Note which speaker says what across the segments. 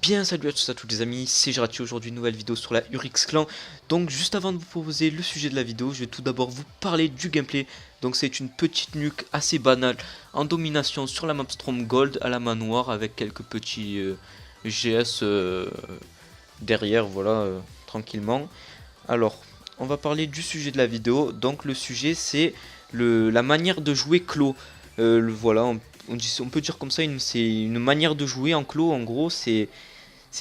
Speaker 1: Bien salut à tous les amis, c'est Jarati, aujourd'hui une nouvelle vidéo sur la Urix Clan. Donc juste avant de vous proposer le sujet de la vidéo, je vais tout d'abord vous parler du gameplay. Donc c'est une petite nuke assez banale en domination sur la map Stromgold à la main noire avec quelques petits GS derrière, voilà, tranquillement. Alors, on va parler du sujet de la vidéo. Donc le sujet c'est la manière de jouer clos. Voilà, on peut dire comme ça, c'est une manière de jouer en clos. En gros, c'est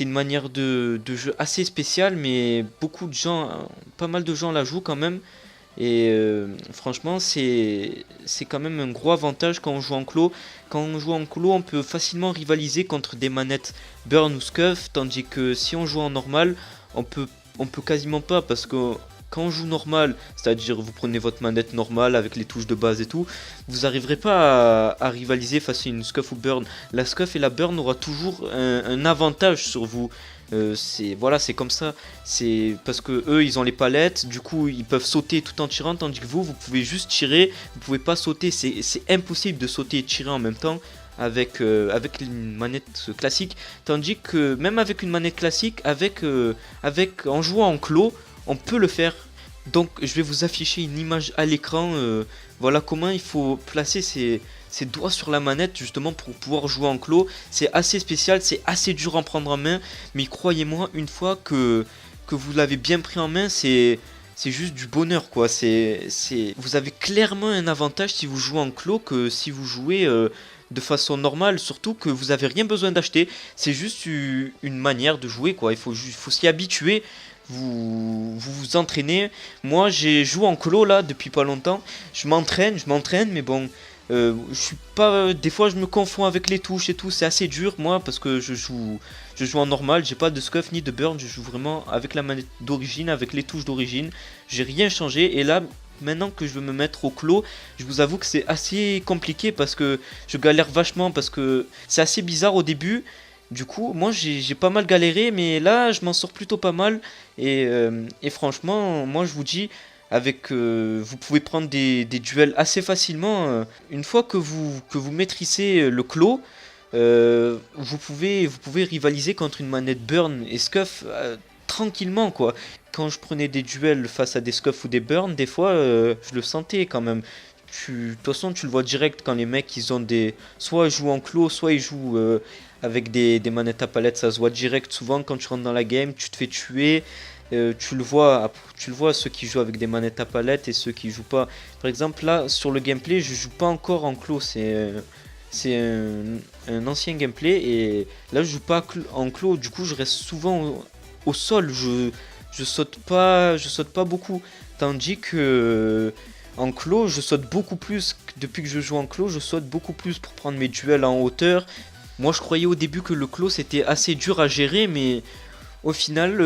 Speaker 1: une manière de jeu assez spéciale, mais beaucoup de gens, pas mal de gens la jouent quand même. Et franchement, c'est quand même un gros avantage quand on joue en clos. Quand on joue en clos, on peut facilement rivaliser contre des manettes Burn ou Scuff, tandis que si on joue en normal, on peut quasiment pas, parce que quand on joue normal, c'est-à-dire vous prenez votre manette normale avec les touches de base et tout, vous n'arriverez pas à rivaliser face à une Scuff ou Burn. La Scuff et la Burn aura toujours un avantage sur vous. C'est comme ça. C'est parce que eux ils ont les palettes, du coup ils peuvent sauter tout en tirant, tandis que vous pouvez juste tirer, vous pouvez pas sauter. C'est impossible de sauter et tirer en même temps avec une manette classique, tandis que même avec une manette classique, en jouant en clos, on peut le faire. Donc je vais vous afficher une image à l'écran, voilà comment il faut placer ses doigts sur la manette justement pour pouvoir jouer en clos. C'est assez spécial, c'est assez dur à prendre en main, mais croyez-moi, une fois que vous l'avez bien pris en main, c'est juste du bonheur quoi. Vous avez clairement un avantage si vous jouez en clos que si vous jouez de façon normale, surtout que vous avez rien besoin d'acheter. C'est juste une manière de jouer quoi, il faut s'y habituer. Vous entraînez. Moi j'ai joué en colo là depuis pas longtemps. Je m'entraîne, mais bon, je suis pas. Des fois je me confonds avec les touches et tout. C'est assez dur moi parce que je joue en normal. J'ai pas de scuff ni de burn. Je joue vraiment avec la manette d'origine, avec les touches d'origine. J'ai rien changé. Et là, maintenant que je veux me mettre au clos, je vous avoue que c'est assez compliqué parce que je galère vachement, parce que c'est assez bizarre au début. Du coup, moi j'ai pas mal galéré, mais là je m'en sors plutôt pas mal. Et franchement, moi je vous dis, vous pouvez prendre des duels assez facilement. Une fois que vous maîtrisez le clos, vous pouvez rivaliser contre une manette Burn et Scuff tranquillement quoi. Quand je prenais des duels face à des Scuff ou des Burn, des fois je le sentais quand même. De toute façon, tu le vois direct quand les mecs ils ont soit ils jouent en clos, soit ils jouent avec des manettes à palette. Ça se voit direct. Souvent, quand tu rentres dans la game, tu te fais tuer. Tu le vois, ceux qui jouent avec des manettes à palette et ceux qui jouent pas. Par exemple, là sur le gameplay, je joue pas encore en clos. C'est un ancien gameplay et là je joue pas en clos. Du coup, je reste souvent au sol. Je saute pas beaucoup. Tandis que en clos, je saute beaucoup plus. Depuis que je joue en clos, je saute beaucoup plus pour prendre mes duels en hauteur. Moi, je croyais au début que le clos c'était assez dur à gérer, mais au final,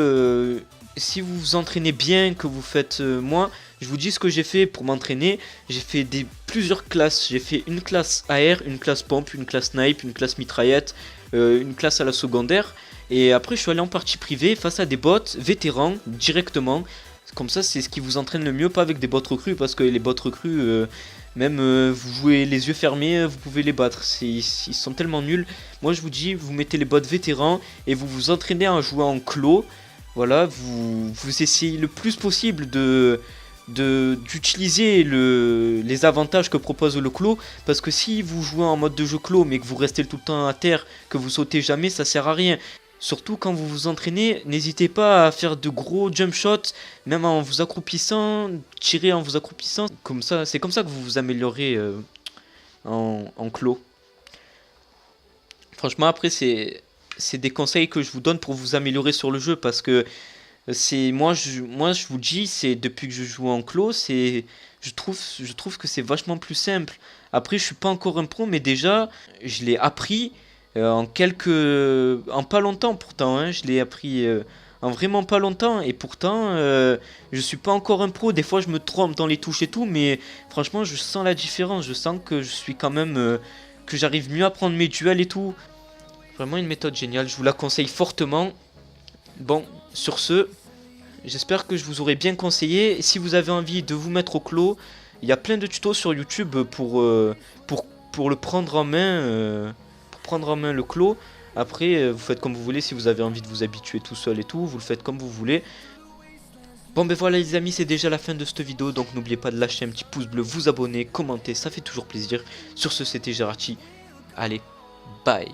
Speaker 1: si vous vous entraînez bien, que vous faites moi, je vous dis ce que j'ai fait pour m'entraîner. J'ai fait plusieurs classes. J'ai fait une classe AR, une classe pompe, une classe snipe, une classe mitraillette, une classe à la secondaire. Et après, je suis allé en partie privée face à des bots vétérans directement. Comme ça, c'est ce qui vous entraîne le mieux, pas avec des bots recrues, parce que les bots recrues, même vous jouez les yeux fermés, vous pouvez les battre. Ils sont tellement nuls. Moi, je vous dis, vous mettez les bots vétérans et vous vous entraînez à jouer en clos. Voilà, vous essayez le plus possible d'utiliser les avantages que propose le clos, parce que si vous jouez en mode de jeu clos mais que vous restez tout le temps à terre, que vous sautez jamais, ça sert à rien. Surtout quand vous vous entraînez, n'hésitez pas à faire de gros jump shots, même en vous accroupissant, tirer en vous accroupissant. Comme ça, c'est comme ça que vous vous améliorez en clos. Franchement, après, c'est des conseils que je vous donne pour vous améliorer sur le jeu, parce que moi je vous dis, c'est depuis que je joue en clos, je trouve que c'est vachement plus simple. Après, je suis pas encore un pro, mais déjà, je l'ai appris. En pas longtemps pourtant, hein, je l'ai appris en vraiment pas longtemps, et pourtant je suis pas encore un pro. Des fois je me trompe dans les touches et tout, mais franchement je sens la différence. Je sens que je suis quand même que j'arrive mieux à prendre mes duels et tout. Vraiment une méthode géniale, je vous la conseille fortement. Bon, sur ce, j'espère que je vous aurai bien conseillé. Si vous avez envie de vous mettre au clos, il y a plein de tutos sur YouTube pour le prendre en main le clos. Après, vous faites comme vous voulez, si vous avez envie de vous habituer tout seul et tout, vous le faites comme vous voulez. Bon ben voilà les amis, c'est déjà la fin de cette vidéo, donc n'oubliez pas de lâcher un petit pouce bleu, vous abonner, commenter, ça fait toujours plaisir. Sur ce, c'était Geraci. Allez, bye.